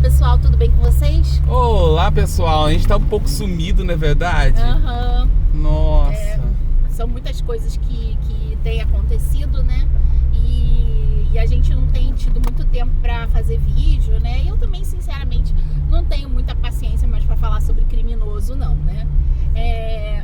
pessoal, tudo bem com vocês? Olá pessoal, a gente tá um pouco sumido, não é verdade? Aham. Nossa. São muitas coisas que têm acontecido, né? E a gente não tem tido muito tempo pra fazer vídeo, né? E eu também, sinceramente, não tenho muita paciência mais pra falar sobre criminoso, não, né?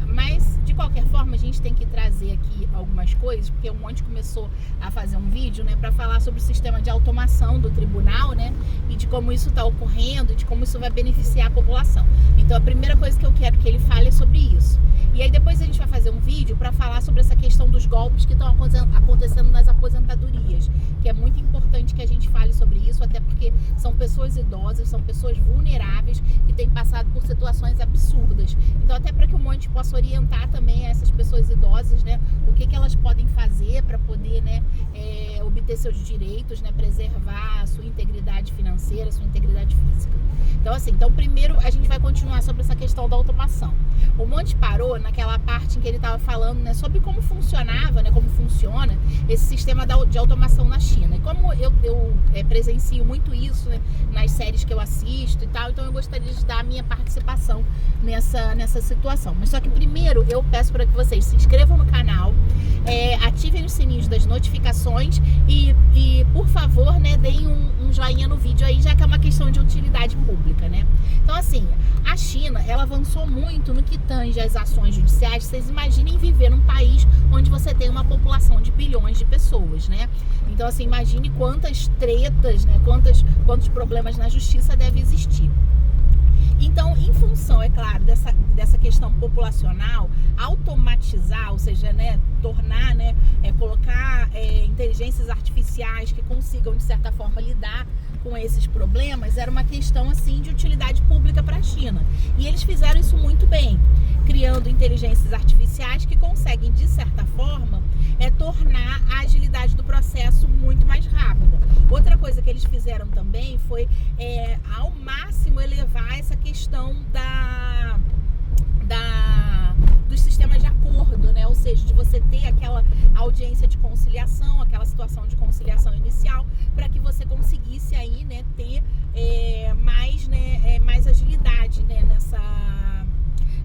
Mas, de qualquer forma, a gente tem que trazer aqui algumas coisas, porque o Monte começou a fazer um vídeo, né, para falar sobre o sistema de automação do tribunal, né, e de como isso está ocorrendo, e de como isso vai beneficiar a população. Então, a primeira coisa que eu quero que ele fale é sobre isso. E aí depois a gente vai fazer um vídeo para falar sobre essa questão dos golpes que estão acontecendo nas aposentadorias, que é muito importante que a gente fale sobre isso, até porque são pessoas idosas, são pessoas vulneráveis que têm passado por situações absurdas. Então, até para que o Monte possa orientar também essas pessoas idosas, né, o que elas podem fazer para poder, né, obter seus direitos, né, preservar a sua integridade financeira, a sua integridade física. Então, assim, primeiro a gente vai continuar sobre essa questão da automação. O Monte parou naquela parte em que ele estava falando, né, sobre como funcionava, né, como funciona esse sistema de automação na China. E como eu presencio muito isso, né, nas séries que eu assisto e tal, então eu gostaria de dar a minha participação nessa situação. Mas só que primeiro eu peço para que vocês se inscrevam no canal, ativem os sininhos das notificações e por favor, né, deem um joinha no vídeo aí, já que é uma questão de utilidade pública, né? Então, assim, a China, ela avançou muito no que tange as ações judiciais. Vocês imaginem viver num país onde você tem uma população de bilhões de pessoas, né? Então, assim, imagine quantas tretas, né, quantos problemas na justiça devem existir. Então, em função, é claro, dessa questão populacional, automatizar, ou seja, né, tornar, né, colocar inteligências artificiais que consigam, de certa forma, lidar com esses problemas, era uma questão, assim, de utilidade pública para a China. E eles fizeram isso muito bem, criando inteligências artificiais que conseguem, de certa forma, tornar a agilidade do processo muito mais rápida. Outra coisa que eles fizeram também foi, ao máximo, elevar essa questão dos sistemas de acordo, né? Ou seja, de você ter aquela audiência de conciliação, aquela situação de conciliação inicial, para que você conseguisse aí, né, ter mais agilidade, né,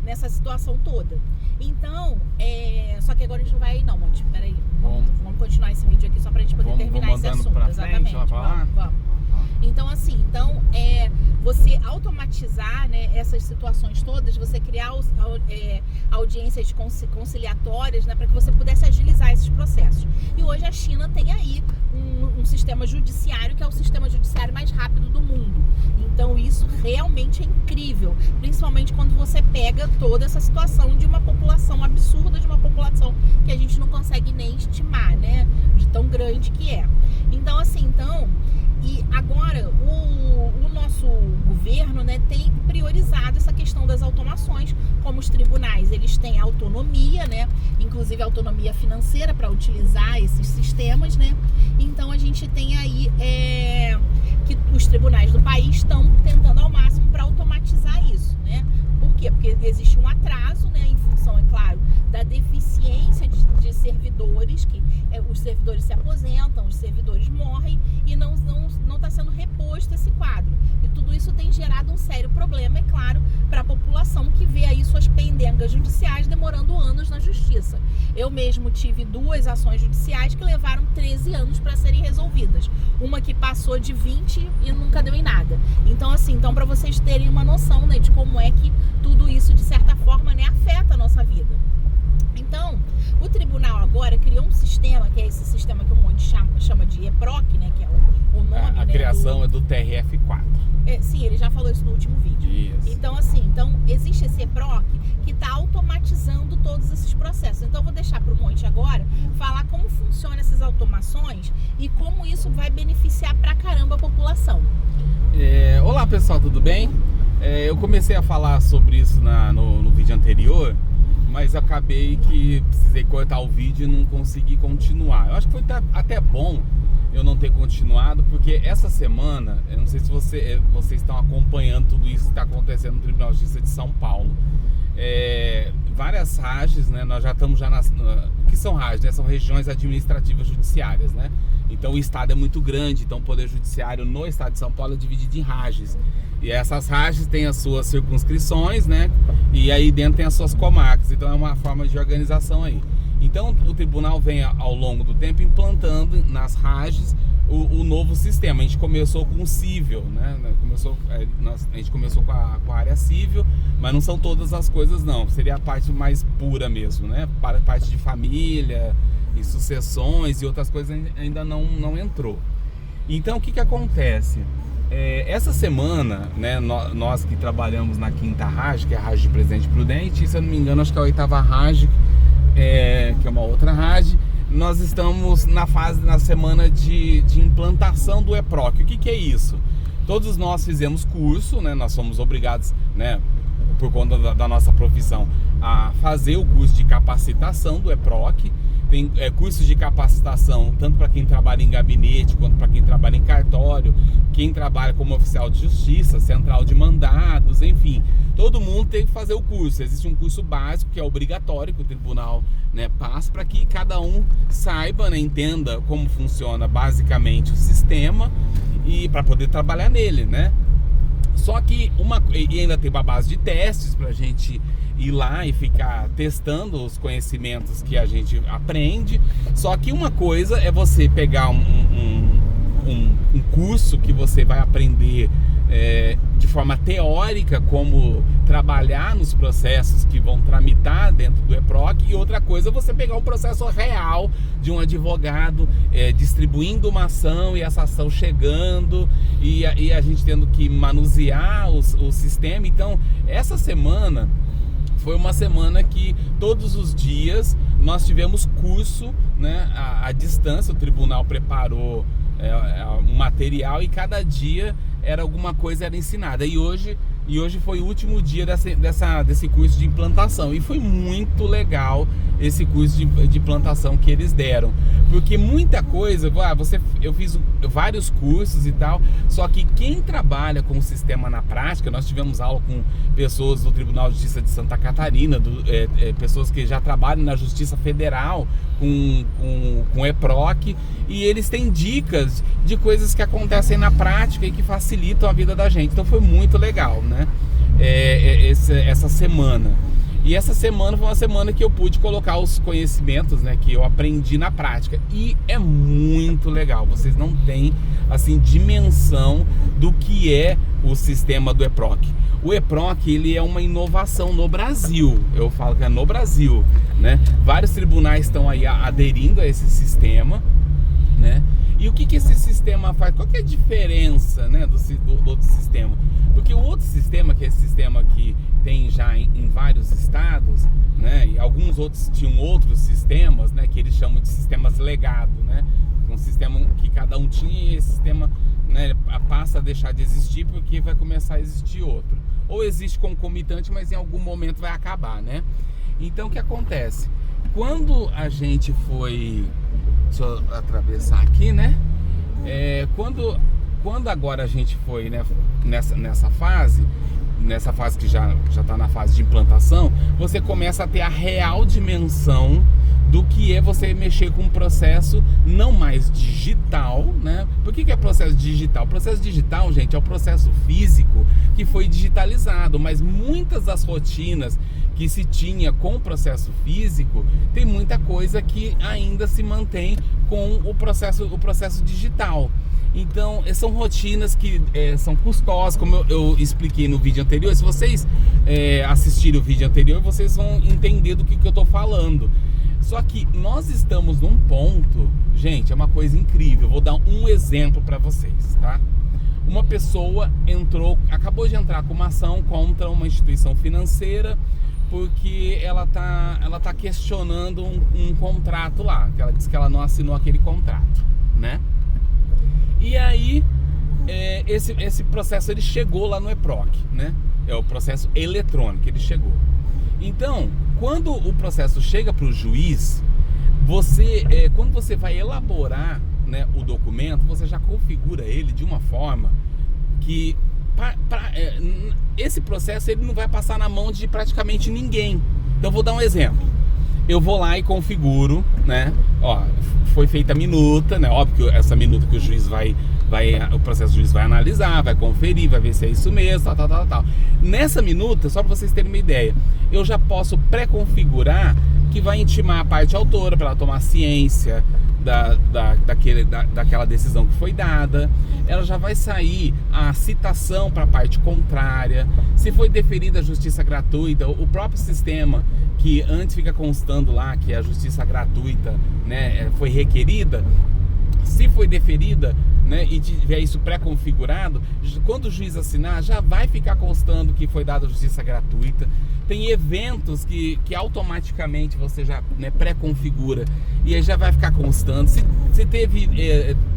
nessa situação toda. Então, só que agora a gente não vai... Não, Monte, peraí. Vamos continuar esse vídeo aqui só pra gente poder terminar esse assunto. Exatamente. Vamos. Então, assim, você automatizar, né, essas situações todas, você criar audiências conciliatórias, né, para que você pudesse agilizar esses processos. E hoje a China tem aí um sistema judiciário que é o sistema judiciário mais rápido do mundo. Então isso realmente é incrível, principalmente quando você pega toda essa situação de uma população absurda, de uma população que a gente não consegue nem estimar, né, de tão grande que é. Então, assim, e agora o nosso governo, né, tem priorizado essa questão das automações, como os tribunais, eles têm autonomia, né, inclusive autonomia financeira para utilizar esses sistemas, né. Então a gente tem aí que os tribunais do país estão tentando ao máximo para automatizar isso, né. Por quê? Porque existe um atraso, né, em função, é claro, da deficiência de servidores, que os servidores se aposentam, os servidores morrem e não está sendo reposto esse quadro. E tudo isso tem gerado um sério problema, é claro, para a população que vê aí suas pendengas judiciais demorando anos na justiça. Eu mesmo tive 2 ações judiciais que levaram 13 anos para serem resolvidas. Uma que passou de 20 e nunca deu em nada. Então, assim, para vocês terem uma noção, né, de como é que tudo isso, de certa forma, né, afeta a nossa vida. Então, o tribunal agora criou um sistema, que é esse sistema que o Monte chama de EPROC, né, que é o nome, a criação é do TRF4. Sim, ele já falou isso no último vídeo. Isso. Então, assim, existe esse EPROC que está automatizando todos esses processos. Então, eu vou deixar para o Monte agora falar como funcionam essas automações e como isso vai beneficiar pra caramba a população. Olá pessoal, tudo bem? Eu comecei a falar sobre isso no vídeo anterior, mas acabei que precisei cortar o vídeo e não consegui continuar. Eu acho que foi até bom eu não ter continuado, porque essa semana, eu não sei se vocês estão acompanhando tudo isso que está acontecendo no Tribunal de Justiça de São Paulo. Várias RAJs, né? Nós já estamos o que são RAJs, né? São regiões administrativas judiciárias, né? Então o estado é muito grande, então o Poder Judiciário no estado de São Paulo é dividido em rajes. E essas rajes têm as suas circunscrições, né? E aí dentro tem as suas comarcas, então é uma forma de organização aí. Então o tribunal vem ao longo do tempo implantando nas rajes o novo sistema. A gente começou com o cível, né? A gente começou com a área cível, mas não são todas as coisas não. Seria a parte mais pura mesmo, né? Para a parte de família e sucessões e outras coisas ainda não entrou. Então o que acontece? Essa semana, né, nós que trabalhamos na 5ª RAJ, que é a RAJ de Presidente Prudente, e se eu não me engano acho que é a 8ª RAJ, que é uma outra RAJ, nós estamos na semana de implantação do EPROC. O que é isso? Todos nós fizemos curso, né, nós somos obrigados, né, por conta da nossa profissão, a fazer o curso de capacitação do EPROC. Tem cursos de capacitação tanto para quem trabalha em gabinete quanto para quem trabalha em cartório, quem trabalha como oficial de justiça, central de mandados, enfim, todo mundo tem que fazer o curso. Existe um curso básico que é obrigatório, que o tribunal, né, passa para que cada um saiba, né, entenda como funciona basicamente o sistema e para poder trabalhar nele, né? Só que e ainda tem uma base de testes para a gente ir lá e ficar testando os conhecimentos que a gente aprende. Só que uma coisa é você pegar um curso que você vai aprender de forma teórica como trabalhar nos processos que vão tramitar dentro do EPROC, e outra coisa é você pegar um processo real de um advogado distribuindo uma ação e essa ação chegando e a gente tendo que manusear o sistema. Então essa semana foi uma semana que todos os dias nós tivemos curso, né, à distância. O tribunal preparou um material e cada dia alguma coisa era ensinada. E hoje foi o último dia desse curso de implantação. E foi muito legal esse curso de implantação que eles deram. Porque muita coisa, eu fiz vários cursos e tal, só que quem trabalha com o sistema na prática, nós tivemos aula com pessoas do Tribunal de Justiça de Santa Catarina, pessoas que já trabalham na Justiça Federal com EPROC, e eles têm dicas de coisas que acontecem na prática e que facilitam a vida da gente. Então foi muito legal, né? Essa semana. E essa semana foi uma semana que eu pude colocar os conhecimentos, né, que eu aprendi na prática. E é muito legal. Vocês não têm, assim, dimensão do que é o sistema do EPROC. O EPROC, ele é uma inovação no Brasil. Eu falo que é no Brasil, né? Vários tribunais estão aí aderindo a esse sistema, né? E o que esse sistema faz? Qual que é a diferença, né, do outro sistema? Porque o outro sistema, que é esse sistema que tem já em vários estados, né, e alguns outros tinham outros sistemas, né, que eles chamam de sistemas legado, né, um sistema que cada um tinha, e esse sistema, né, passa a deixar de existir porque vai começar a existir outro. Ou existe concomitante, mas em algum momento vai acabar, né? Então o que acontece? Quando a gente foi... Deixa eu atravessar aqui, né? Quando agora a gente foi, né, nessa fase que já está na fase de implantação, você começa a ter a real dimensão do que é você mexer com um processo não mais digital, né? Por que é processo digital? O processo digital, gente, é o processo físico que foi digitalizado, mas muitas das rotinas que se tinha com o processo físico, tem muita coisa que ainda se mantém com o processo digital. Então, são rotinas que são custosas, como eu expliquei no vídeo anterior. Se vocês assistirem o vídeo anterior, vocês vão entender do que eu estou falando. Só que nós estamos num ponto, gente, é uma coisa incrível. Eu vou dar um exemplo para vocês, tá? Uma pessoa acabou de entrar com uma ação contra uma instituição financeira porque ela tá questionando um contrato lá, que ela disse que ela não assinou aquele contrato, né? E aí, esse processo ele chegou lá no EPROC, né? É o processo eletrônico, ele chegou. Então, quando o processo chega para o juiz, quando você vai elaborar, né, o documento, você já configura ele de uma forma que esse processo ele não vai passar na mão de praticamente ninguém. Então, vou dar um exemplo. eu vou lá e configuro, né? Ó, foi feita a minuta, né? Óbvio que essa minuta que o juiz o processo do juiz vai analisar, vai conferir, vai ver se é isso mesmo, tal. Nessa minuta, só para vocês terem uma ideia, eu já posso que vai intimar a parte autora para ela tomar ciência daquela decisão que foi dada. Ela já vai sair a citação para a parte contrária. Se foi deferida a justiça gratuita, o próprio sistema que antes fica constando lá que a justiça gratuita, né, foi requerida, se foi deferida, né, e tiver isso pré-configurado, quando o juiz assinar, já vai ficar constando que foi dada a justiça gratuita. Tem eventos que automaticamente você já, né, pré-configura e aí já vai ficar constando se teve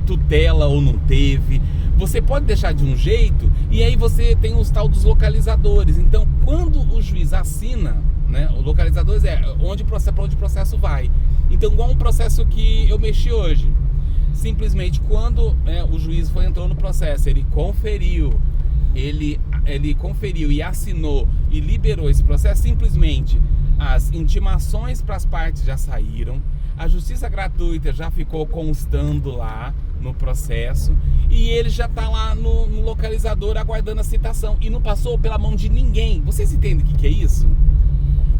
tutela ou não teve. Você pode deixar de um jeito e aí você tem os tal dos localizadores. Então, quando o juiz assina, né, o localizador para onde o processo vai. Então, igual um processo que eu mexi hoje, simplesmente quando o juiz entrou no processo, ele conferiu e assinou e liberou esse processo, simplesmente as intimações para as partes já saíram, a justiça gratuita já ficou constando lá no processo e ele já está lá no localizador aguardando a citação e não passou pela mão de ninguém. Vocês entendem o que é isso?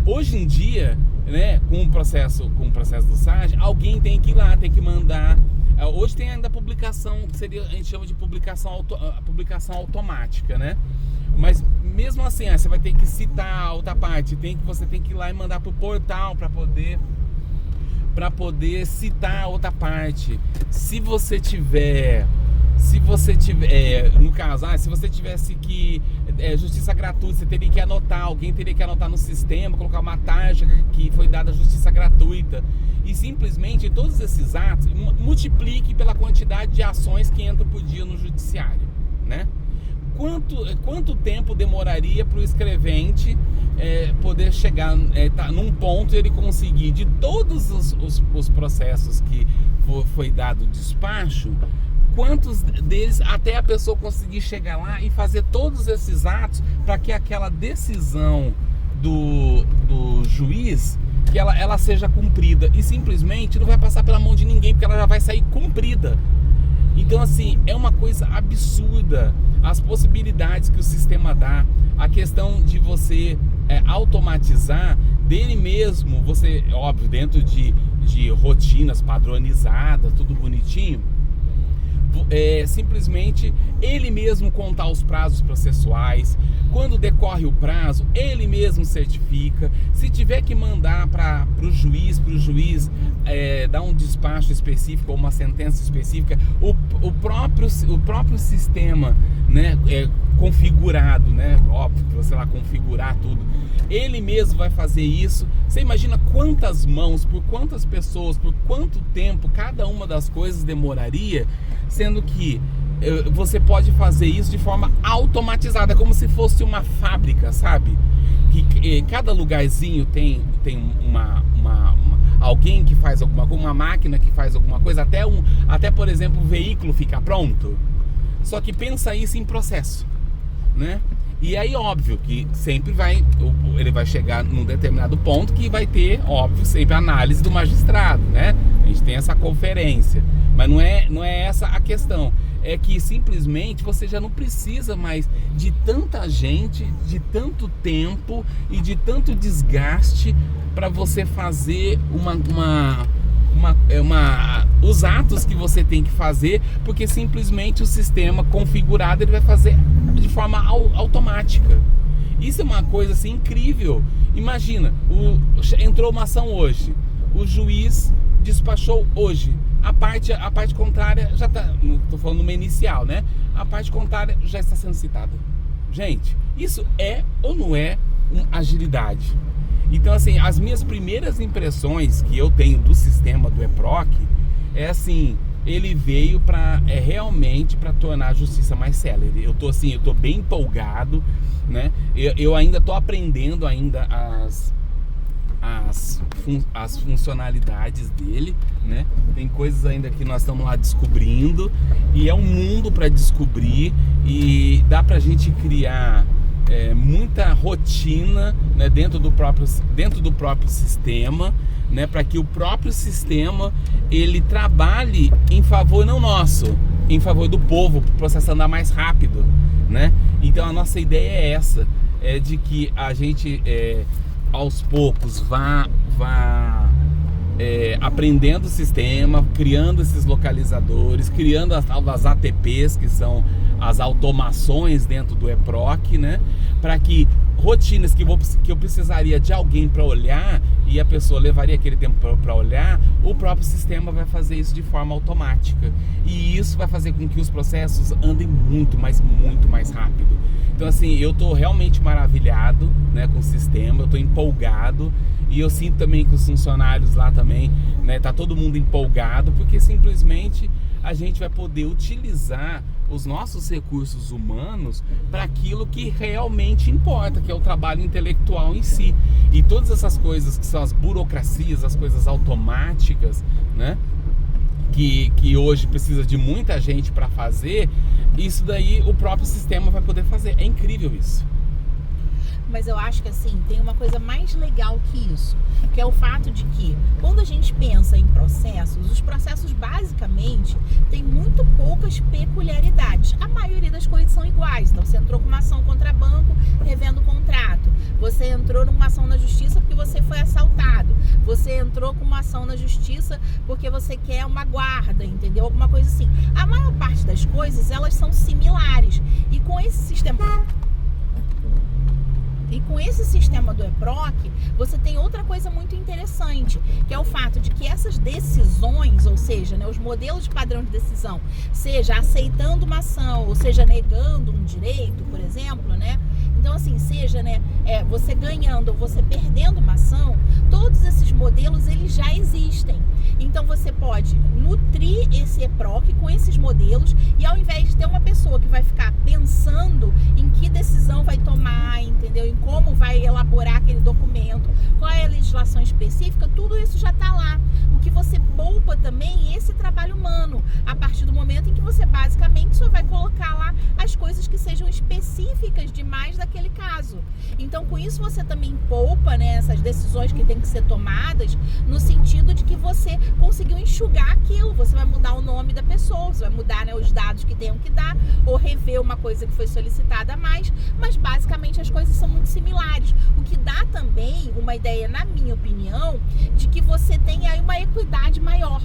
Hoje em dia, né, com o processo do SAG, alguém tem que ir lá, tem que mandar. Hoje tem ainda a publicação, que a gente chama de publicação automática, né? Mas mesmo assim, você vai ter que citar a outra parte, você tem que ir lá e mandar pro portal para poder citar a outra parte. Se você tiver, no caso, se você tivesse que justiça gratuita, você teria que anotar, alguém teria que anotar no sistema, colocar uma taxa que foi dada a justiça gratuita. E simplesmente todos esses atos multiplique pela quantidade de ações que entram por dia no judiciário, né? Quanto tempo demoraria para o escrevente poder chegar num ponto e ele conseguir, de todos os processos que foi dado despacho, quantos deles até a pessoa conseguir chegar lá e fazer todos esses atos para que aquela decisão do juiz, que ela seja cumprida, e simplesmente não vai passar pela mão de ninguém, porque ela já vai sair cumprida. Então, assim, é uma coisa absurda as possibilidades que o sistema dá, a questão de você automatizar dele mesmo, você, óbvio, dentro de rotinas padronizadas, tudo bonitinho, simplesmente ele mesmo contar os prazos processuais. Quando decorre o prazo, ele mesmo certifica. Se tiver que mandar para o juiz dar um despacho específico ou uma sentença específica, o próprio sistema, né, configurado, né, óbvio que você vai configurar tudo, ele mesmo vai fazer isso. Você imagina quantas mãos, por quantas pessoas, por quanto tempo cada uma das coisas demoraria, sendo que você pode fazer isso de forma automatizada, como se fosse uma fábrica, sabe? Que cada lugarzinho tem alguém que faz alguma coisa, uma máquina que faz alguma coisa, até por exemplo, o veículo fica pronto. Só que pensa isso em processo, né? E aí, óbvio que sempre ele vai chegar num determinado ponto que vai ter, óbvio, sempre a análise do magistrado, né? A gente tem essa conferência, mas não é essa a questão. É que simplesmente você já não precisa mais de tanta gente, de tanto tempo e de tanto desgaste para você fazer os atos que você tem que fazer, porque simplesmente o sistema configurado ele vai fazer de forma automática. Isso é uma coisa assim incrível. Imagina, entrou uma ação hoje, o juiz despachou hoje, a parte contrária já está, estou falando numa inicial, né? A parte contrária já está sendo citada. Gente, isso é ou não é agilidade? Então, assim, as minhas primeiras impressões que eu tenho do sistema do EPROC é assim, ele veio para realmente para tornar a justiça mais célere. Eu tô bem empolgado, né? Eu ainda tô aprendendo ainda as funcionalidades dele, né? Tem coisas ainda que nós estamos lá descobrindo e é um mundo para descobrir, e dá pra gente criar muita rotina, né, dentro do próprio sistema, né, para que o próprio sistema ele trabalhe em favor não nosso, em favor do povo, para o processo andar mais rápido, né? Então a nossa ideia é essa, de que a gente aos poucos vá aprendendo o sistema, criando esses localizadores, criando as ATPs, que são as automações dentro do EPROC, né? Para que rotinas que eu precisaria de alguém para olhar e a pessoa levaria aquele tempo para olhar, o próprio sistema vai fazer isso de forma automática. E isso vai fazer com que os processos andem muito mais rápido. Então, assim, eu estou realmente maravilhado, né, com o sistema, eu estou empolgado. E eu sinto também que os funcionários lá também, né, tá todo mundo empolgado, porque simplesmente a gente vai poder utilizar os nossos recursos humanos para aquilo que realmente importa, que é o trabalho intelectual em si. E todas essas coisas que são as burocracias, as coisas automáticas, né, que hoje precisa de muita gente para fazer, isso daí o próprio sistema vai poder fazer. É incrível isso. Mas eu acho que assim, tem uma coisa mais legal que isso, que é o fato de que quando a gente pensa em processos, os processos basicamente têm muito poucas peculiaridades. A maioria das coisas são iguais. Então você entrou com uma ação contra banco, revendo o contrato. Você entrou numa ação na justiça porque você foi assaltado. Você entrou com uma ação na justiça porque você quer uma guarda, entendeu? Alguma coisa assim. A maior parte das coisas, elas são similares. E com esse sistema do EPROC, você tem outra coisa muito interessante, que é o fato de que essas decisões, ou seja, né, os modelos de padrão de decisão, seja aceitando uma ação, ou seja, negando um direito, por exemplo, né? Então, assim, seja, né, você ganhando ou você perdendo uma ação, todos esses modelos, eles já existem. Então, você pode nutrir esse EPROC com esses modelos e ao invés de ter uma pessoa que vai ficar pensando em que decisão vai tomar, entendeu? Em como vai elaborar aquele documento, qual é a legislação específica, tudo isso já está lá. O que você poupa também é esse trabalho humano, a partir do momento em que você basicamente só vai colocar lá as coisas que sejam específicas demais daquele caso. Então, com isso você também poupa, né, essas decisões que têm que ser tomadas, no sentido de que você conseguiu enxugar aquilo. Você vai mudar o nome da pessoa, você vai mudar, né, os dados que tenham que dar, ou rever uma coisa que foi solicitada a mais, mas basicamente as coisas são muito similares. O que dá também uma ideia, na minha opinião, de que você tem aí uma equidade maior.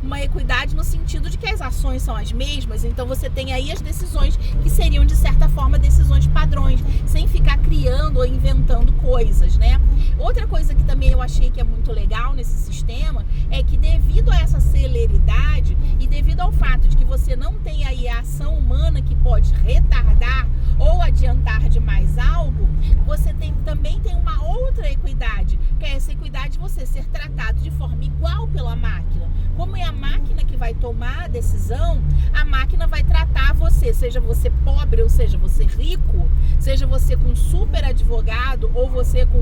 Uma equidade no sentido de que as ações são as mesmas, então você tem aí as decisões que seriam, de certa forma, decisões padrões, sem ficar criando ou inventando coisas, né? Outra coisa que também eu achei que é muito legal nesse sistema é que, devido a essa celeridade e devido ao fato de que você não tem aí a ação humana que pode retardar ou adiantar demais algo, você também tem uma outra equidade, que é essa equidade de você ser tratado de forma igual pela máquina. Como é a máquina que vai tomar a decisão, a máquina vai tratar você, seja você pobre ou seja você rico, seja você com um super advogado ou você com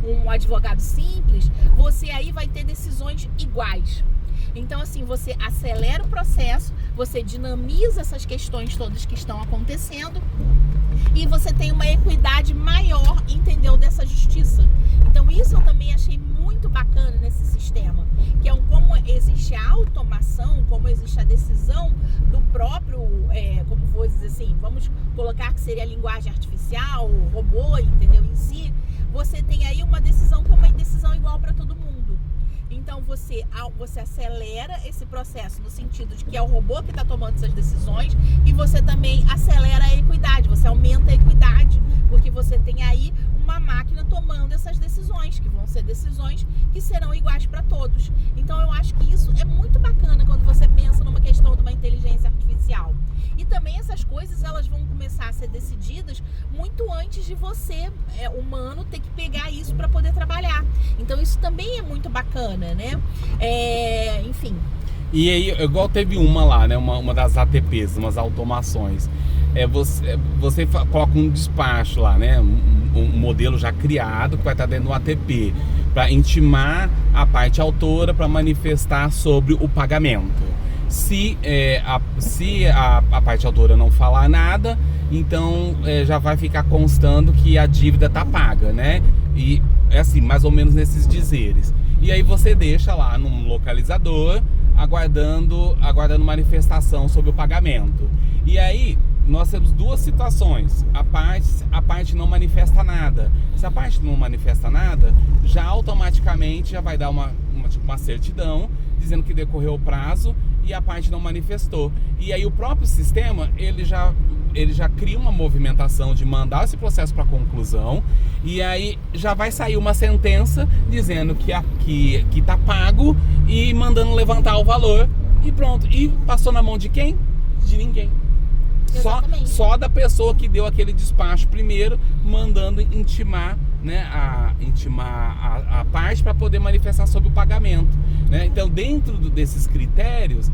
um advogado simples, você aí vai ter decisões iguais. Então, assim, você acelera o processo, você dinamiza essas questões todas que estão acontecendo e você tem uma equidade maior, entendeu, dessa justiça. Então, isso eu também achei muito bacana nesse sistema, que é como existe a automação, como existe a decisão do próprio, como vou dizer assim, vamos colocar que seria a linguagem artificial, o robô, entendeu, em si, você tem aí uma decisão que é uma decisão igual para todo mundo. Então você acelera esse processo no sentido de que é o robô que está tomando essas decisões e você também acelera a equidade, você aumenta a equidade, porque você tem aí uma máquina tomando essas decisões, que vão ser decisões que serão iguais para todos. Então eu acho que isso é muito bacana quando você pensa numa questão de uma inteligência artificial. E também essas coisas, elas vão começar a ser decididas muito antes de você, humano, ter que pegar isso para poder trabalhar. Então isso também é muito bacana, né? Enfim. E aí, igual teve uma lá, né? Uma das ATPs, umas automações. Você coloca um despacho lá, né? Um modelo já criado que vai estar dentro do ATP para intimar a parte autora para manifestar sobre o pagamento. Se a parte autora não falar nada, então já vai ficar constando que a dívida tá paga, né? E é assim, mais ou menos nesses dizeres. E aí você deixa lá num localizador, aguardando manifestação sobre o pagamento. E aí nós temos duas situações. A parte não manifesta nada. Se a parte não manifesta nada, já automaticamente já vai dar uma certidão dizendo que decorreu o prazo e a parte não manifestou. E aí o próprio sistema, ele já cria uma movimentação de mandar esse processo para conclusão, e aí já vai sair uma sentença dizendo que tá pago e mandando levantar o valor, e pronto. E passou na mão de quem? De ninguém. Só da pessoa que deu aquele despacho primeiro, mandando intimar, né, a parte para poder manifestar sobre o pagamento, né? Então, dentro desses critérios,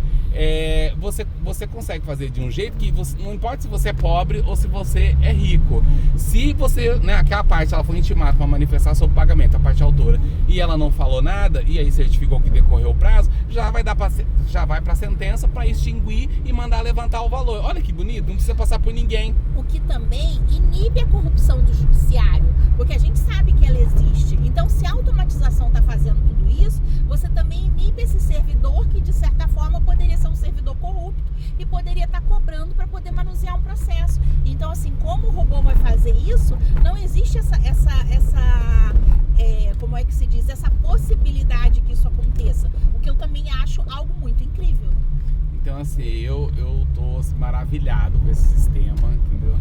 você consegue fazer de um jeito que não importa se você é pobre ou se você é rico. Se você, né, aquela parte ela foi intimada para manifestar sobre o pagamento, a parte autora, e ela não falou nada, e aí certificou que decorreu o prazo, já vai para a sentença para extinguir e mandar levantar o valor. Olha que bonito, não precisa passar por ninguém. O que também inibe a corrupção do judiciário, porque a gente sabe que ela existe. Então, se a automatização está fazendo tudo isso, você também inibe esse servidor que, de certa forma, poderia ser um servidor corrupto e poderia estar cobrando para poder manusear um processo. Então, assim, como o robô vai fazer isso, não existe como é que se diz, essa possibilidade que isso aconteça. O que eu também acho algo muito incrível. Então, assim, eu tô assim, maravilhado com esse sistema, entendeu?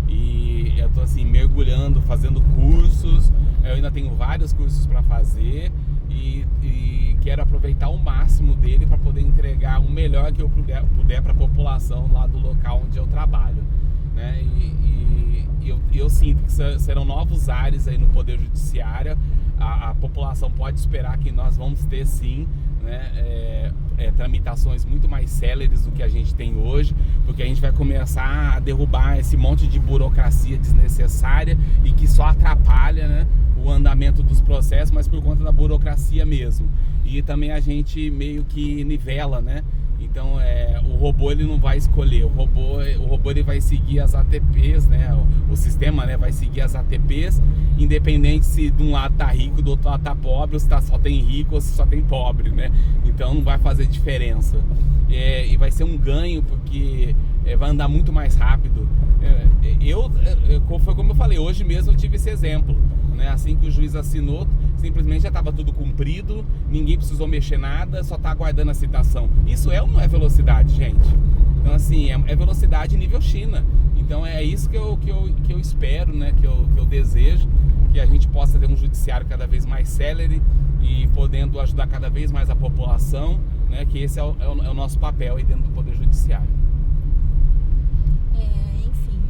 E eu tô assim, mergulhando, fazendo cursos. Eu ainda tenho vários cursos para fazer e quero aproveitar o máximo dele para poder entregar o melhor que eu puder para a população lá do local onde eu trabalho, né? E eu sinto que serão novos ares aí no Poder Judiciário. A população pode esperar que nós vamos ter sim, né, tramitações muito mais céleres do que a gente tem hoje, porque a gente vai começar a derrubar esse monte de burocracia desnecessária e que só atrapalha, né, o andamento dos processos, mas por conta da burocracia mesmo. E também a gente meio que nivela, né? Então o robô ele não vai escolher, o robô ele vai seguir as ATPs, né? O sistema, né, vai seguir as ATPs, independente se de um lado tá rico, do outro lado tá pobre, ou se só tem rico ou se só tem pobre, né? Então não vai fazer diferença. E vai ser um ganho porque vai andar muito mais rápido. Foi como eu falei, hoje mesmo eu tive esse exemplo, né? Assim que o juiz assinou, simplesmente já estava tudo cumprido, ninguém precisou mexer nada, só está aguardando a citação. Isso é ou não é velocidade, gente? Então, assim, é velocidade nível China. Então é isso que eu espero, né? Que eu desejo, que a gente possa ter um judiciário cada vez mais célere e podendo ajudar cada vez mais a população, né? Que esse é o nosso papel aí dentro do Poder Judiciário.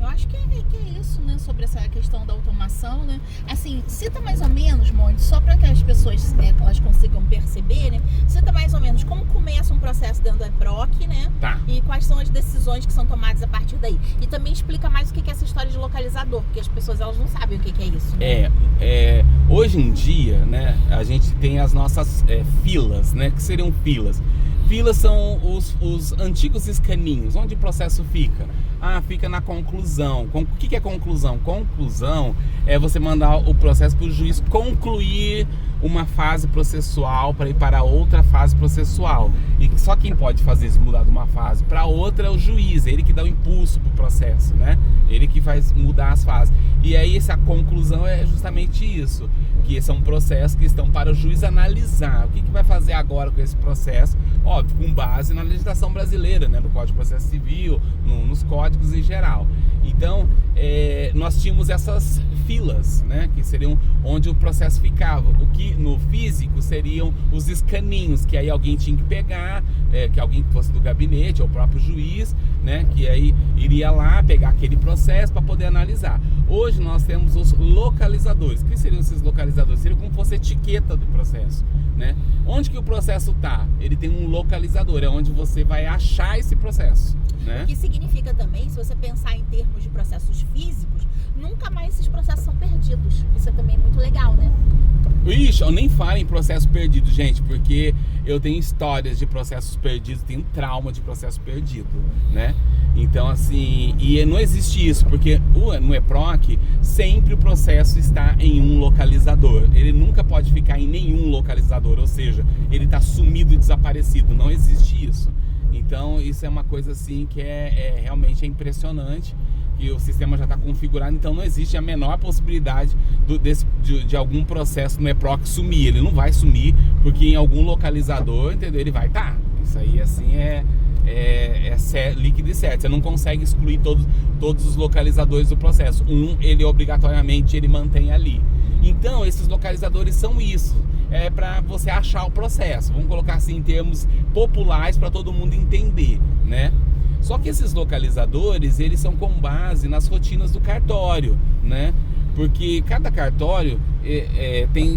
Eu acho que é isso, né, sobre essa questão da automação, né? Assim, cita mais ou menos, Monte, só para que as pessoas elas consigam perceber, né? Cita mais ou menos como começa um processo dentro do EPROC, né? Tá. E quais são as decisões que são tomadas a partir daí. E também explica mais o que é essa história de localizador, porque as pessoas elas não sabem o que é isso. Né? Hoje em dia, né, a gente tem as nossas filas, né? Que seriam filas. Filas são os antigos escaninhos, onde o processo fica. Fica na conclusão. O que é conclusão? Conclusão é você mandar o processo para o juiz concluir uma fase processual para ir para outra fase processual. E só quem pode fazer isso, mudar de uma fase para outra, é o juiz. Ele que dá o impulso para o processo, né? Ele que faz mudar as fases. E aí essa conclusão é justamente isso, que esse é um processo que estão para o juiz analisar. O que vai fazer agora com esse processo? Óbvio, com base na legislação brasileira, né? No Código de Processo Civil, nos códigos em geral. Então, nós tínhamos essas filas, né? Que seriam onde o processo ficava. O que no físico seriam os escaninhos, que aí alguém tinha que pegar, que alguém que fosse do gabinete, ou o próprio juiz, né? Que aí iria lá pegar aquele processo para poder analisar. Hoje nós temos os localizadores. O que seriam esses localizadores? Seriam como se fosse etiqueta do processo, né? Onde que o processo está? Ele tem um localizador, é onde você vai achar esse processo, né? O que significa também, se você pensar em termos de processos físicos, nunca mais esses processos são perdidos. Isso é também muito legal, né? Ixi, eu nem falo em processo perdido, gente, porque eu tenho histórias de processos perdidos, tenho trauma de processo perdido, né? Então, assim, e não existe isso, porque no EPROC sempre o processo está em um localizador. Ele nunca pode ficar em nenhum localizador, ou seja, ele está sumido e desaparecido. Não existe isso. Então, isso é uma coisa assim que realmente impressionante. Que o sistema já está configurado, então não existe a menor possibilidade de algum processo no EPROC sumir. Ele não vai sumir, porque em algum localizador, entendeu? Ele vai estar. Isso aí, assim, é líquido e certo. Você não consegue excluir todos os localizadores do processo. Ele obrigatoriamente ele mantém ali. Então, esses localizadores são isso. É para você achar o processo. Vamos colocar assim em termos populares para todo mundo entender, né? Só que esses localizadores, eles são com base nas rotinas do cartório, né? Porque cada cartório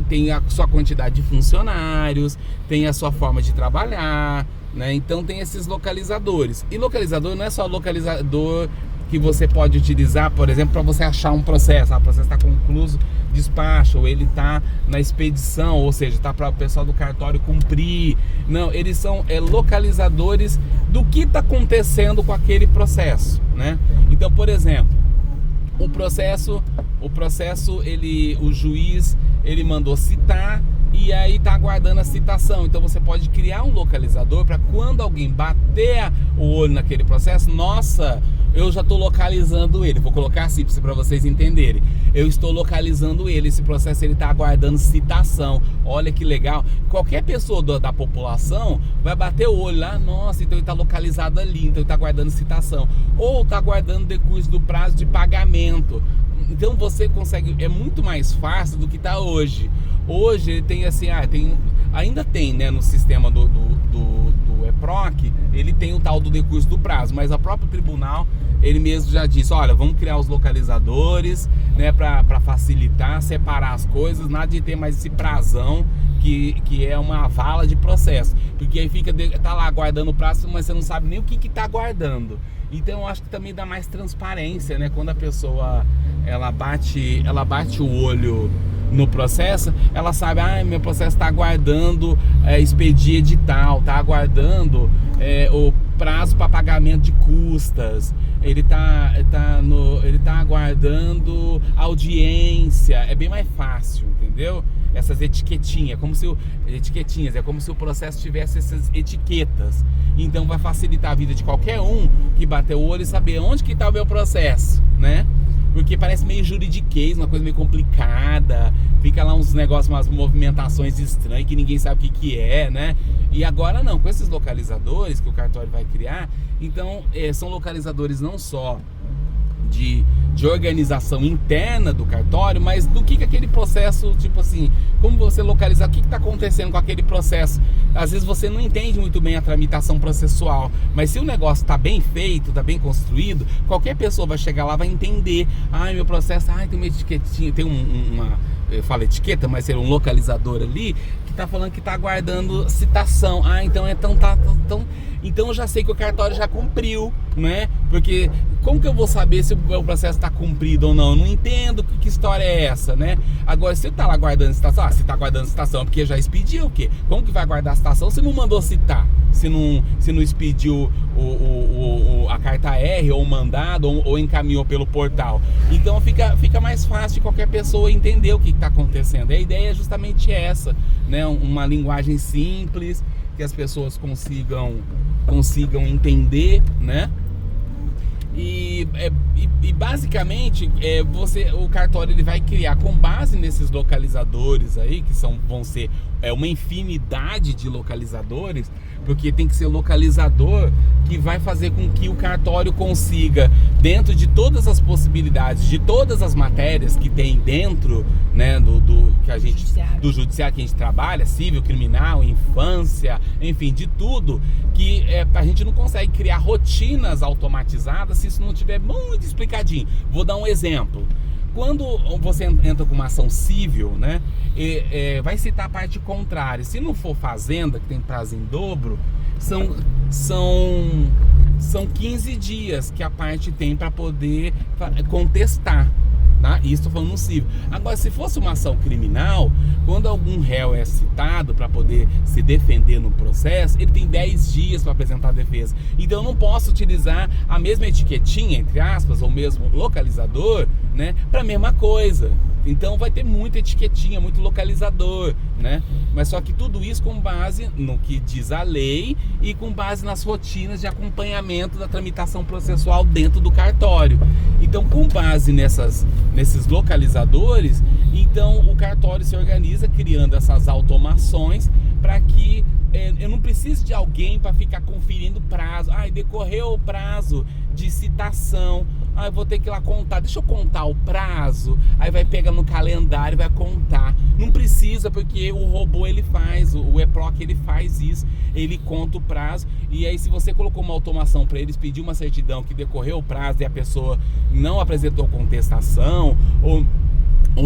tem a sua quantidade de funcionários, tem a sua forma de trabalhar, né? Então tem esses localizadores. E localizador não é só localizador que você pode utilizar, por exemplo, para você achar um processo. O processo está concluído, despacho, ou ele está na expedição, ou seja, está para o pessoal do cartório cumprir. Não, eles são localizadores do que está acontecendo com aquele processo, né? Então, por exemplo, o processo, o juiz, ele mandou citar e aí está aguardando a citação. Então você pode criar um localizador para quando alguém bater o olho naquele processo, nossa, eu já estou localizando ele. Vou colocar assim para vocês entenderem. Eu estou localizando ele. Esse processo ele está aguardando citação. Olha que legal. Qualquer pessoa da população vai bater o olho lá. Nossa, então ele está localizado ali. Então ele está aguardando citação. Ou está aguardando decurso do prazo de pagamento. Então você consegue. É muito mais fácil do que está hoje. Hoje ele tem assim, ainda tem, né, no sistema do EPROC, ele tem o tal do decurso do prazo, mas o próprio tribunal, ele mesmo já disse, olha, vamos criar os localizadores, né, para facilitar, separar as coisas, nada de ter mais esse prazão, que é uma vala de processo, porque aí tá lá aguardando o prazo, mas você não sabe nem o que tá aguardando. Então eu acho que também dá mais transparência, né, quando a pessoa, ela bate o olho no processo, ela sabe, meu processo está aguardando expedir edital, está aguardando o prazo para pagamento de custas, ele tá aguardando audiência, é bem mais fácil, entendeu? Essas etiquetinhas, é como se o processo tivesse essas etiquetas. Então vai facilitar a vida de qualquer um que bater o olho e saber onde que está o meu processo, né? Porque parece meio juridiquês, uma coisa meio complicada, fica lá uns negócios, umas movimentações estranhas que ninguém sabe o que é, né? E agora não, com esses localizadores que o cartório vai criar, então são localizadores não só de organização interna do cartório, mas do que aquele processo, tipo assim, como você localizar, o que está acontecendo com aquele processo. Às vezes você não entende muito bem a tramitação processual, mas se o negócio está bem feito, está bem construído, qualquer pessoa vai chegar lá, vai entender, meu processo, tem uma etiquetinha, tem eu falo etiqueta, mas é um localizador ali, que está falando que está aguardando citação, então então eu já sei que o cartório já cumpriu, né? Porque como que eu vou saber se o processo está cumprido ou não? Eu não entendo que história é essa, né? Agora, se está lá aguardando citação, se está aguardando citação é porque já expediu o quê? Como que vai aguardar a citação se não mandou citar? Se não expediu a carta R ou o mandado ou encaminhou pelo portal? Então fica mais fácil de qualquer pessoa entender o que está acontecendo. E a ideia é justamente essa, né? Uma linguagem simples, que as pessoas consigam entender, né? E basicamente o cartório ele vai criar com base nesses localizadores aí, que vão ser uma infinidade de localizadores, porque tem que ser localizador que vai fazer com que o cartório consiga, dentro de todas as possibilidades, de todas as matérias que tem dentro, né, do judiciário que a gente trabalha, civil, criminal, infância, enfim, de tudo, que a gente não consegue criar rotinas automatizadas se isso não tiver muito explicadinho. Vou dar um exemplo. Quando você entra com uma ação civil, né, vai citar a parte contrária. Se não for fazenda, que tem prazo em dobro, são 15 dias que a parte tem para poder contestar. Tá? E isso estou falando no civil. Agora, se fosse uma ação criminal, quando algum réu é citado para poder se defender no processo, ele tem 10 dias para apresentar a defesa. Então eu não posso utilizar a mesma etiquetinha, entre aspas, ou mesmo localizador, né, para a mesma coisa. Então vai ter muita etiquetinha, muito localizador, né? Mas só que tudo isso com base no que diz a lei e com base nas rotinas de acompanhamento da tramitação processual dentro do cartório. Então, com base nesses localizadores, então o cartório se organiza criando essas automações para que eu não preciso de alguém para ficar conferindo prazo. Decorreu o prazo de citação. Eu vou ter que ir lá contar. Deixa eu contar o prazo. Aí vai pegar no calendário e vai contar. Não precisa, porque o robô ele faz, o eProc ele faz isso. Ele conta o prazo. E aí, se você colocou uma automação para eles pedir uma certidão que decorreu o prazo e a pessoa não apresentou contestação ou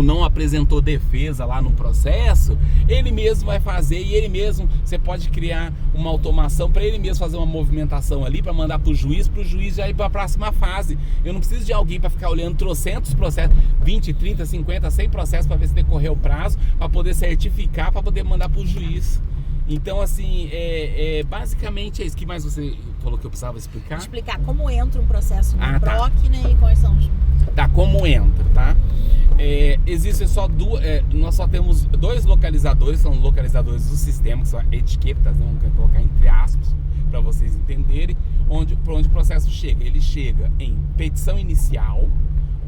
não apresentou defesa lá no processo, ele mesmo vai fazer, e ele mesmo, você pode criar uma automação para ele mesmo fazer uma movimentação ali, para mandar para o juiz já ir para a próxima fase. Eu não preciso de alguém para ficar olhando trocentos processos, 20, 30, 50, 100 processos para ver se decorreu o prazo, para poder certificar, para poder mandar para o juiz. Então, assim, basicamente é isso. Que mais você falou que eu precisava explicar? Explicar como entra um processo no PROC, né, e quais são os... Tá, como entra, tá? Existem só nós só temos 2 localizadores, são localizadores do sistema, que são etiquetas, né? Vamos colocar entre aspas, para vocês entenderem, por onde o processo chega. Ele chega em petição inicial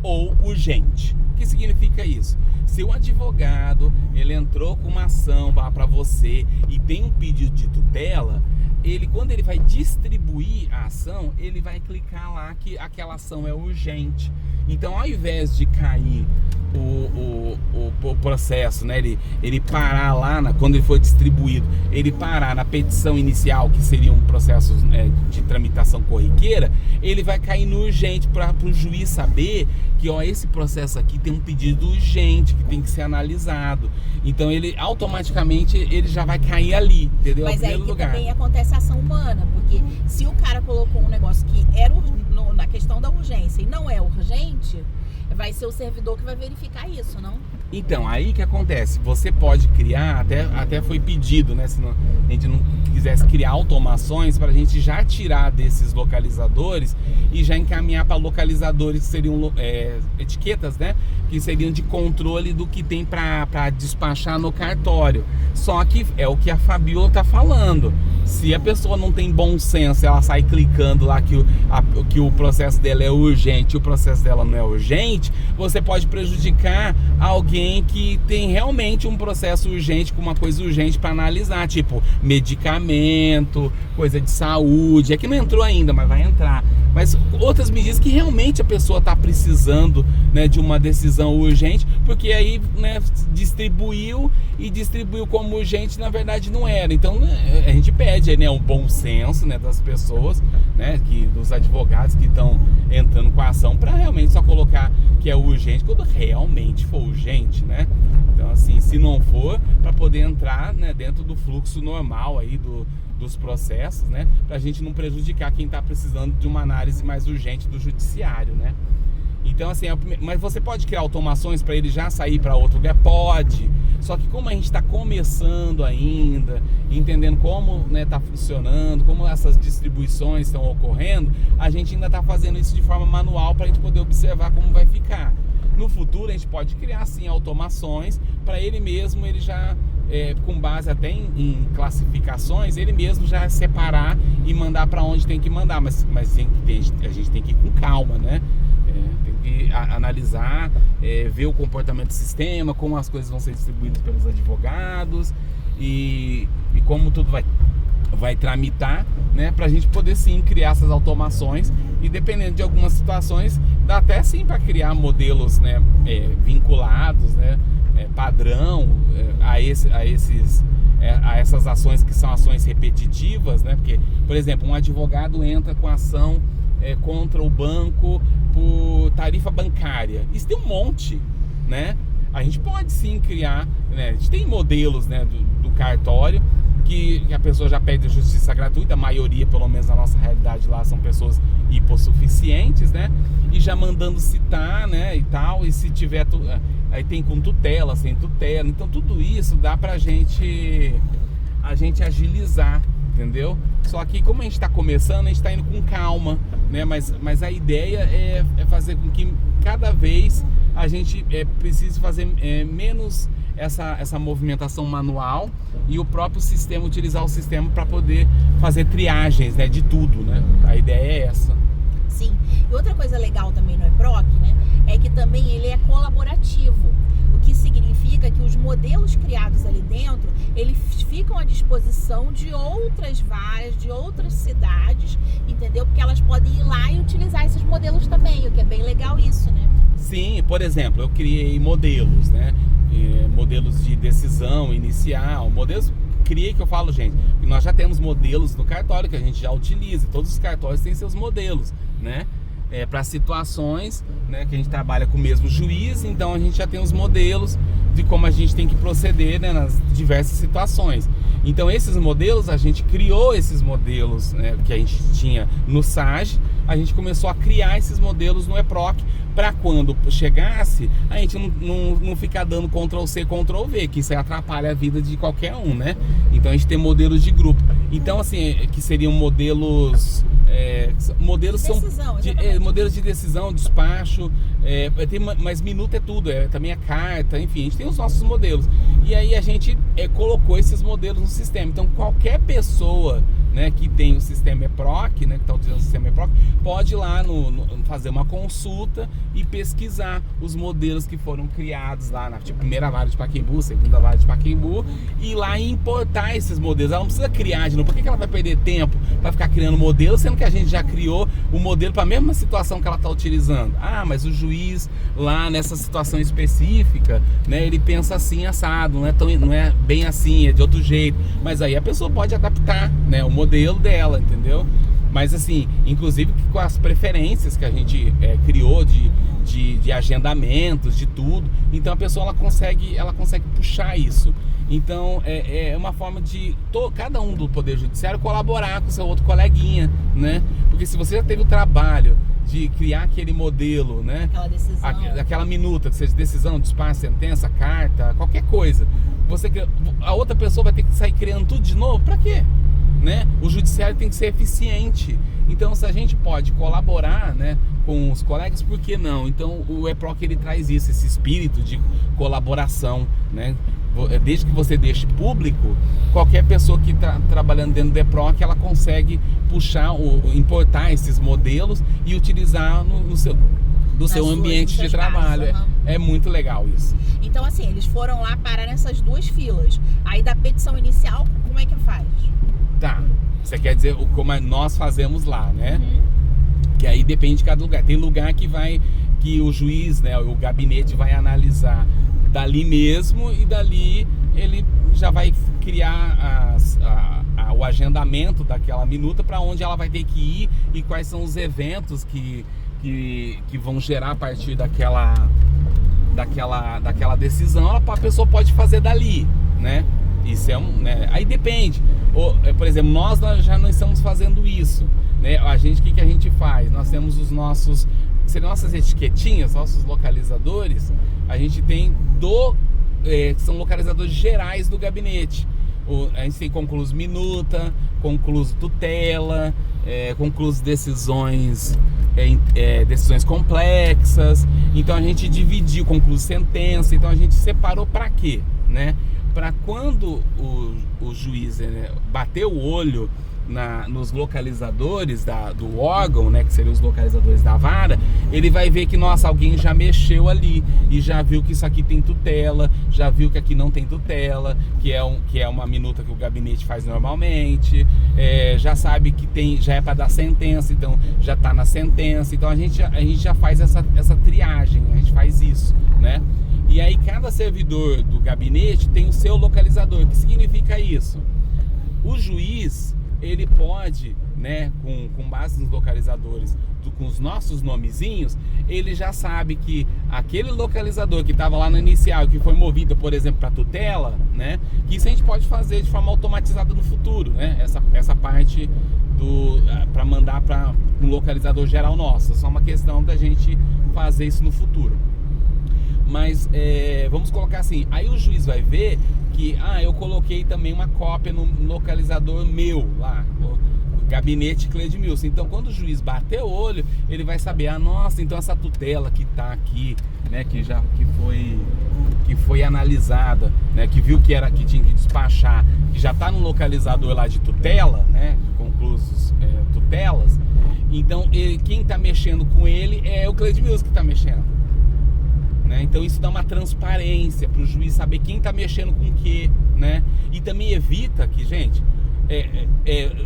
ou urgente. O que significa isso? Se o advogado ele entrou com uma ação para você e tem um pedido de tutela, quando ele vai distribuir a ação, ele vai clicar lá que aquela ação é urgente. Então, ao invés de cair o processo, né, ele parar lá, quando ele for distribuído, ele parar na petição inicial, que seria um processo de tramitação corriqueira, ele vai cair no urgente para o juiz saber que esse processo aqui tem um pedido urgente que tem que ser analisado. Então ele automaticamente ele já vai cair ali, entendeu? Mas aí que também acontece a ação humana, porque se o cara colocou um negócio que era na questão da urgência e não é urgente, vai ser o servidor que vai verificar isso, não? Então, aí que acontece, você pode criar, até foi pedido, né, se a gente não quisesse criar automações para a gente já tirar desses localizadores e já encaminhar para localizadores que seriam etiquetas, né, que seriam de controle do que tem para despachar no cartório. Só que é o que a Fabiola está falando. Se a pessoa não tem bom senso, ela sai clicando lá que o processo dela é urgente e o processo dela não é urgente, você pode prejudicar alguém que tem realmente um processo urgente, com uma coisa urgente para analisar, tipo medicamento, coisa de saúde. É que não entrou ainda, mas vai entrar. Mas outras medidas que realmente a pessoa está precisando, né, de uma decisão urgente, porque aí, né, distribuiu como urgente, na verdade não era. Então a gente pede, né, um bom senso, né, das pessoas, né, dos advogados que estão entrando com a ação, para realmente só colocar que é urgente quando realmente for urgente, né? Então, assim, se não for, para poder entrar, né, dentro do fluxo normal aí dos processos, né, para a gente não prejudicar quem está precisando de uma análise mais urgente do judiciário, né? Então, assim, mas você pode criar automações para ele já sair para outro lugar? Pode. Só que como a gente está começando ainda, entendendo como, né, está funcionando, como essas distribuições estão ocorrendo, a gente ainda está fazendo isso de forma manual para a gente poder observar como vai ficar. No futuro a gente pode criar sim automações para ele mesmo, ele já, com base até em classificações, ele mesmo já separar e mandar para onde tem que mandar, mas a gente tem que ir com calma, né? Tem que analisar, ver o comportamento do sistema, como as coisas vão ser distribuídas pelos advogados e como tudo vai tramitar, né, para a gente poder sim criar essas automações. E dependendo de algumas situações, dá até sim para criar modelos, né, vinculados, né, padrão a essas ações que são ações repetitivas, né? Porque, por exemplo, um advogado entra com ação contra o banco por tarifa bancária. Isso tem um monte, né? A gente pode sim criar, né? A gente tem modelos, né, do cartório que a pessoa já pede justiça gratuita, a maioria, pelo menos na nossa realidade lá, são pessoas hipossuficientes, né? E já mandando citar, né, e tal, e se tiver, aí tem com tutela, sem tutela, então tudo isso dá pra gente agilizar, entendeu? Só que como a gente está começando, a gente está indo com calma, né? Mas a ideia é fazer com que cada vez a gente precise fazer menos essa movimentação manual e o próprio sistema, utilizar o sistema para poder fazer triagens, né, de tudo, né? A ideia é essa. Sim. E outra coisa legal também no EPROC, né, é que também ele é colaborativo, o que significa que os modelos criados ali dentro, eles ficam à disposição de outras varas, de outras cidades, entendeu? Porque elas podem ir lá e utilizar esses modelos também, o que é bem legal isso, né? Sim, por exemplo, eu criei modelos, né? Modelos de decisão inicial, modelos... Criei que eu falo, gente, que nós já temos modelos no cartório que a gente já utiliza, todos os cartórios têm seus modelos, né? Para situações, né, que a gente trabalha com o mesmo juiz, então a gente já tem os modelos de como a gente tem que proceder, né, nas diversas situações. Então esses modelos, a gente criou esses modelos, né, que a gente tinha no SAGE, a gente começou a criar esses modelos no EPROC, para quando chegasse, a gente não ficar dando Ctrl+C, Ctrl+V, que isso aí atrapalha a vida de qualquer um, né? Então a gente tem modelos de grupo. Então, assim, que seriam modelos... modelos são modelos de decisão, despacho, mas minuto é tudo, também a carta, enfim, a gente tem os nossos modelos. E aí a gente colocou esses modelos no sistema. Então qualquer pessoa, né, que tem o sistema EPROC, né, que está utilizando o sistema EPROC, pode ir lá fazer uma consulta e pesquisar os modelos que foram criados lá na primeira vara de Pacaembu, segunda vara de Pacaembu, e ir lá e importar esses modelos. Ela não precisa criar de novo. Por que ela vai perder tempo para ficar criando modelo, sendo que a gente já criou o modelo para a mesma situação que ela está utilizando? Ah, mas o juiz lá nessa situação específica, né, ele pensa assim, assado, não é bem assim, é de outro jeito. Mas aí a pessoa pode adaptar, né, o modelo dela, entendeu? Mas assim, inclusive com as preferências que a gente criou de agendamentos, de tudo, então a pessoa ela consegue puxar isso. Então é uma forma de cada um do Poder Judiciário colaborar com o seu outro coleguinha, né? Porque se você já teve o trabalho de criar aquele modelo, né? Aquela decisão. Aquela minuta, que seja decisão, despacho, sentença, carta, qualquer coisa. A outra pessoa vai ter que sair criando tudo de novo, pra quê? Né? O judiciário tem que ser eficiente. Então, se a gente pode colaborar, né, com os colegas, por que não? Então, o EPROC ele traz isso, esse espírito de colaboração, né? Desde que você deixe público, qualquer pessoa que está trabalhando dentro do EPROC, ela consegue puxar, importar esses modelos e utilizar no seu ambiente de trabalho. É muito legal isso. Então, assim, eles foram lá parar nessas duas filas. Aí da petição inicial, como é que faz? Tá, você quer dizer como nós fazemos lá, né? Que aí depende de cada lugar. Tem lugar que o juiz, né, o gabinete vai analisar dali mesmo, e dali ele já vai criar o agendamento daquela minuta para onde ela vai ter que ir e quais são os eventos que vão gerar a partir daquela decisão. A pessoa pode fazer dali, né? Isso né? Aí depende. Por exemplo, nós já não estamos fazendo isso, né? A gente, o que a gente faz? Nós temos os nossos, seriam nossas etiquetinhas, nossos localizadores. A gente tem que são localizadores gerais do gabinete. A gente tem concluso minuta, concluso tutela, concluso decisões complexas. Então a gente dividiu concluso sentença. Então a gente separou para quê, né? Para quando o juiz bater o olho nos localizadores do órgão, né, que seriam os localizadores da vara, ele vai ver que, nossa, alguém já mexeu ali e já viu que isso aqui tem tutela, já viu que aqui não tem tutela, que é uma minuta que o gabinete faz normalmente, já sabe que já é para dar sentença, então já está na sentença. Então a gente já faz essa triagem, a gente faz isso, né? E aí cada servidor do gabinete tem o seu localizador. O que significa isso? O juiz, ele pode, né, com base nos localizadores com os nossos nomezinhos, ele já sabe que aquele localizador que estava lá no inicial, que foi movido, por exemplo, para tutela, né? Que isso a gente pode fazer de forma automatizada no futuro, né? Essa parte para mandar para um localizador geral nosso. É só uma questão da gente fazer isso no futuro. Mas vamos colocar assim, aí o juiz vai ver que eu coloquei também uma cópia no localizador meu lá, o gabinete Cledmilson. Então quando o juiz bater o olho, ele vai saber, nossa, então essa tutela que tá aqui, né, que foi analisada, né, que viu que tinha que despachar, que já tá no localizador lá de tutela, né, de conclusos tutelas. Então quem tá mexendo com ele é o Cledmilson que tá mexendo. Então isso dá uma transparência para o juiz saber quem está mexendo com o que, né? E também evita que, gente,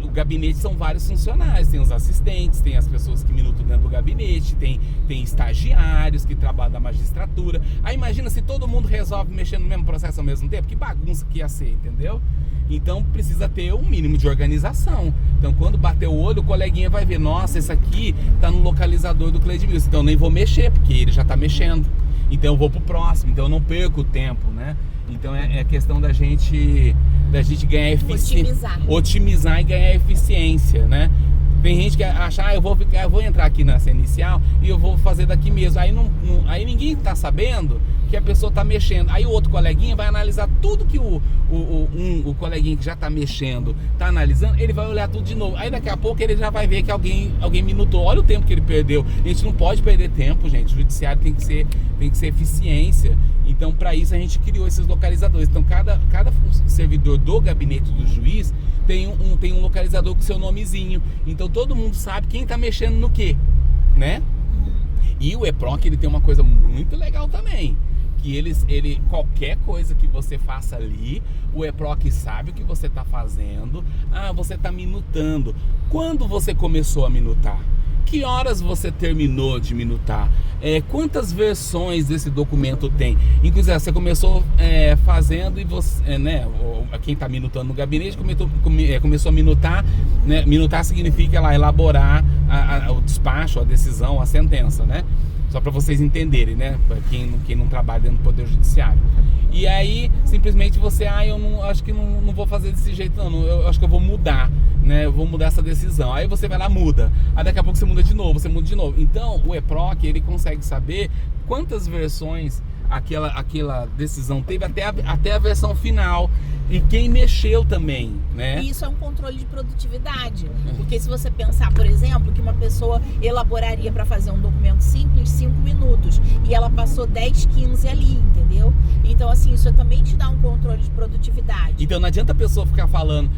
o gabinete são vários funcionários, tem os assistentes, tem as pessoas que minutam dentro do gabinete, tem estagiários que trabalham na magistratura. Aí imagina se todo mundo resolve mexer no mesmo processo ao mesmo tempo, que bagunça que ia ser, entendeu? Então precisa ter um mínimo de organização. Então quando bater o olho, o coleguinha vai ver, nossa, esse aqui tá no localizador do Cledmilson, então eu nem vou mexer, porque ele já tá mexendo. Então eu vou pro próximo, então eu não perco o tempo, né? Então é questão da gente ganhar eficiência, otimizar e ganhar eficiência, né? Tem gente que acha, eu vou entrar aqui nessa inicial e eu vou fazer daqui mesmo. Aí ninguém tá sabendo que a pessoa tá mexendo. Aí o outro coleguinha vai analisar tudo que o coleguinha que já tá mexendo tá analisando, ele vai olhar tudo de novo. Aí daqui a pouco ele já vai ver que alguém minutou. Olha o tempo que ele perdeu. A gente não pode perder tempo, gente. O judiciário tem que ser eficiência. Então, para isso a gente criou esses localizadores. Então, cada servidor do gabinete do juiz tem um localizador com seu nomezinho. Então, todo mundo sabe quem tá mexendo no quê, né? E o EPROC, ele tem uma coisa muito legal também, que ele qualquer coisa que você faça ali, o EPROC sabe o que você está fazendo. Você está minutando. Quando você começou a minutar? Que horas você terminou de minutar? Quantas versões desse documento tem? Inclusive, você começou fazendo e você, né, quem está minutando no gabinete começou a minutar, né? Minutar significa lá elaborar o despacho, a decisão, a sentença, né? Só para vocês entenderem, né? Para quem não trabalha dentro do Poder Judiciário. E aí, simplesmente você, eu acho que não vou fazer desse jeito não, eu acho que eu vou mudar, né? Eu vou mudar essa decisão. Aí você vai lá, muda. Aí daqui a pouco você muda de novo, Então, o EPROC, ele consegue saber quantas versões aquela decisão teve até a versão final. E quem mexeu também, né? E isso é um controle de produtividade. Porque se você pensar, por exemplo, que uma pessoa elaboraria para fazer um documento simples 5 minutos e ela passou 10, 15 ali, entendeu? Então, assim, isso também te dá um controle de produtividade. Então não adianta a pessoa ficar falando,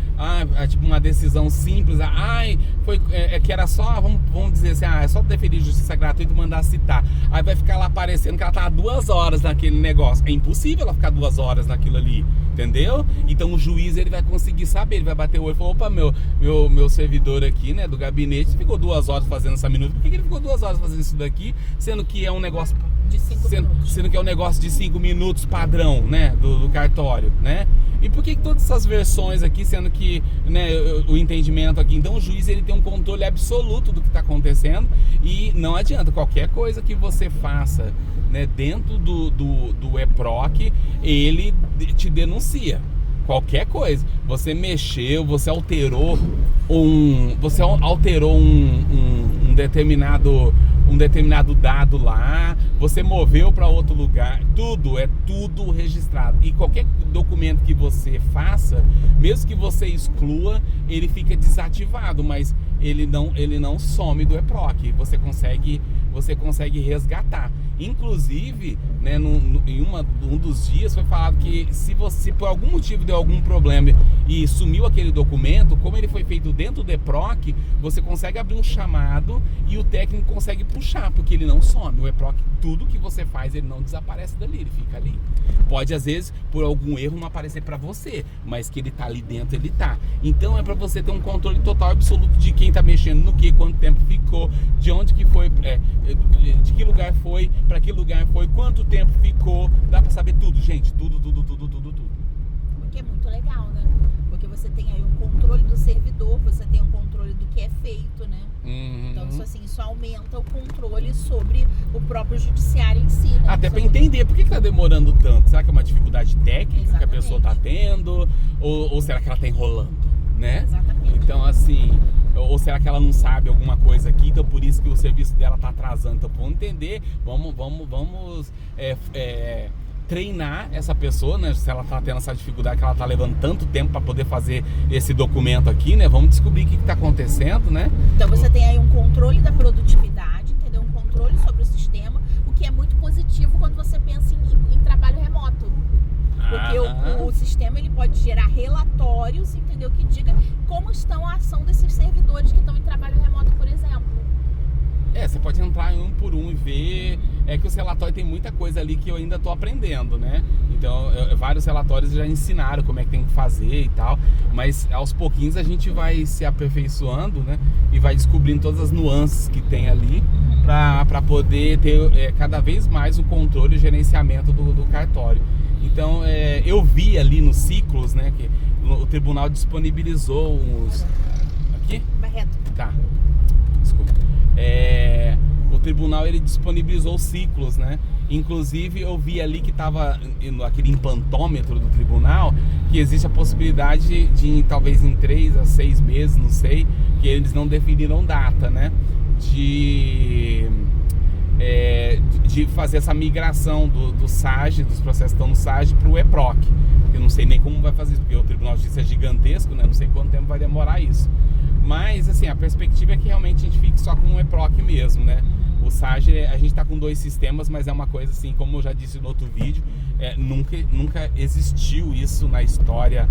tipo uma decisão simples, que era só, vamos dizer assim, é só deferir justiça gratuita e mandar citar. Aí vai ficar lá parecendo que ela tá 2 horas naquele negócio. É impossível ela ficar 2 horas naquilo ali, entendeu? Então o juiz, ele vai conseguir saber, ele vai bater o olho e falar, opa, meu servidor aqui, né, do gabinete, ficou 2 horas fazendo essa minuta. Por que ele ficou 2 horas fazendo isso daqui, sendo que é um negócio de 5 minutos. Sendo que é um negócio de 5 minutos padrão, né, do cartório, né? E por que todas essas versões aqui, sendo que, né, o entendimento aqui, então o juiz, ele tem um controle absoluto do que está acontecendo e não adianta, qualquer coisa que você faça, né, dentro do EPROC, ele te denuncia. Qualquer coisa, você mexeu, você alterou um determinado dado lá, você moveu para outro lugar, é tudo registrado. E qualquer documento que você faça, mesmo que você exclua, ele fica desativado, mas ele não some do EPROC. Você consegue resgatar. Inclusive, né, em um dos dias foi falado que se por algum motivo deu algum problema e sumiu aquele documento, como ele foi feito dentro do EPROC, você consegue abrir um chamado e o técnico consegue puxar, porque ele não some. O EPROC, tudo que você faz, ele não desaparece dali, ele fica ali. Pode, às vezes, por algum erro não aparecer para você, mas que ele tá ali dentro, ele tá. Então é para você ter um controle total absoluto de quem tá mexendo no que, quanto tempo ficou, de onde que foi, de que lugar foi, para que lugar foi, quanto tempo ficou, dá para saber tudo, gente, tudo. Porque é muito legal, né? Porque você tem aí um controle do servidor, você tem um controle do que é feito, né? Então isso aumenta o controle sobre o próprio judiciário em si, né? Até para entender por que tá demorando tanto. Será que é uma dificuldade técnica que a pessoa tá tendo? Ou será que ela tá enrolando, né? Exatamente. Então, assim, ou será que ela não sabe alguma coisa aqui, então por isso que o serviço dela tá atrasando? Então, vamos entender, vamos treinar essa pessoa, né? Se ela tá tendo essa dificuldade, que ela tá levando tanto tempo para poder fazer esse documento aqui, né? Vamos descobrir o que tá acontecendo, né? Então você tem aí um controle da produtividade, entendeu? Um controle sobre o sistema, o que é muito positivo quando você pensa em trabalho remoto. Porque o sistema ele pode gerar relatórios, entendeu? Que diga como estão a ação desses servidores que estão em trabalho remoto, por exemplo. Você pode entrar um por um e ver. É que os relatórios tem muita coisa ali que eu ainda tô aprendendo, né? Então, vários relatórios já ensinaram como é que tem que fazer e tal. Mas aos pouquinhos a gente vai se aperfeiçoando, né? E vai descobrindo todas as nuances que tem ali para poder ter cada vez mais o controle e o gerenciamento do cartório. Então, eu vi ali nos ciclos, né? Que o tribunal disponibilizou uns... Aqui? Barreto. Tá. Desculpa. O tribunal ele disponibilizou ciclos, né? Inclusive eu vi ali que estava aquele impantômetro do tribunal, que existe a possibilidade de talvez em 3 a 6 meses, não sei, que eles não definiram data, né? De fazer essa migração do SAGE, dos processos que estão no SAGE para o EPROC. Eu não sei nem como vai fazer isso, porque o Tribunal de Justiça é gigantesco, né? Não sei quanto tempo vai demorar isso. Mas, assim, a perspectiva é que realmente a gente fique só com um EPROC mesmo, né? O SAGE, a gente tá com 2 sistemas, mas é uma coisa assim, como eu já disse no outro vídeo, nunca existiu isso na história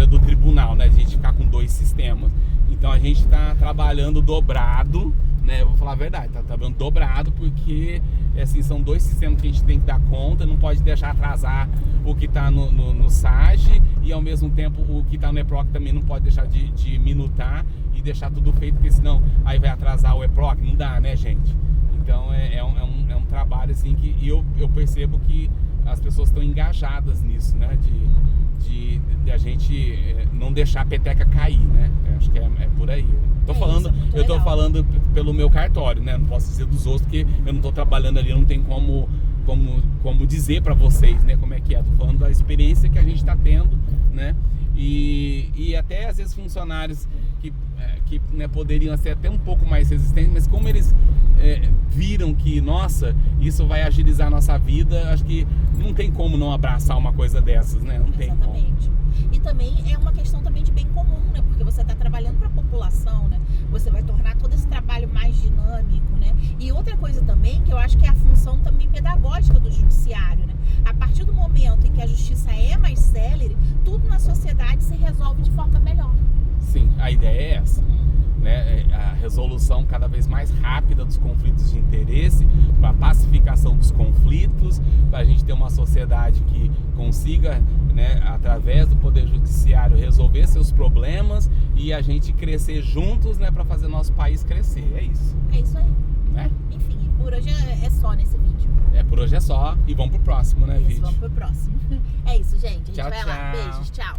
do tribunal, né? A gente ficar com 2 sistemas. Então a gente tá trabalhando dobrado, né? Eu vou falar a verdade, tá trabalhando dobrado porque, assim, são 2 sistemas que a gente tem que dar conta, não pode deixar atrasar o que tá no SAGE e ao mesmo tempo o que tá no EPROC também não pode deixar de minutar e deixar tudo feito, porque senão aí vai atrasar o EPROC, não dá, né, gente? Então é um trabalho assim que eu percebo que as pessoas estão engajadas nisso, né? De a gente não deixar a peteca cair, né? Acho que é por aí. Eu tô falando pelo meu cartório, né? Não posso dizer dos outros, porque eu não tô trabalhando ali, não tem como dizer pra vocês, né? Como é que é. Tô falando da experiência que a gente tá tendo, né? E até às vezes funcionários que né, poderiam ser até um pouco mais resistentes, mas como eles viram que, nossa, isso vai agilizar a nossa vida, acho que não tem como não abraçar uma coisa dessas, né? Não tem como. Exatamente. E também é uma questão também de bem comum, né? Porque você está trabalhando para a população, né? Você vai tornar todo esse trabalho mais dinâmico, né? E outra coisa também, que eu acho que é a função também pedagógica do judiciário, né? A partir do momento em que a justiça é mais célere, tudo na sociedade se resolve de forma melhor. Sim, a ideia é essa. Né, a resolução cada vez mais rápida dos conflitos de interesse, para a pacificação dos conflitos, para a gente ter uma sociedade que consiga, né, através do Poder Judiciário, resolver seus problemas e a gente crescer juntos, né, para fazer nosso país crescer. É isso. É isso aí. Né? Enfim, por hoje é só nesse vídeo. Por hoje é só e vamos pro próximo, né, isso, vídeo? Vamos pro próximo. É isso, gente. A gente tchau, vai lá. Beijos, tchau.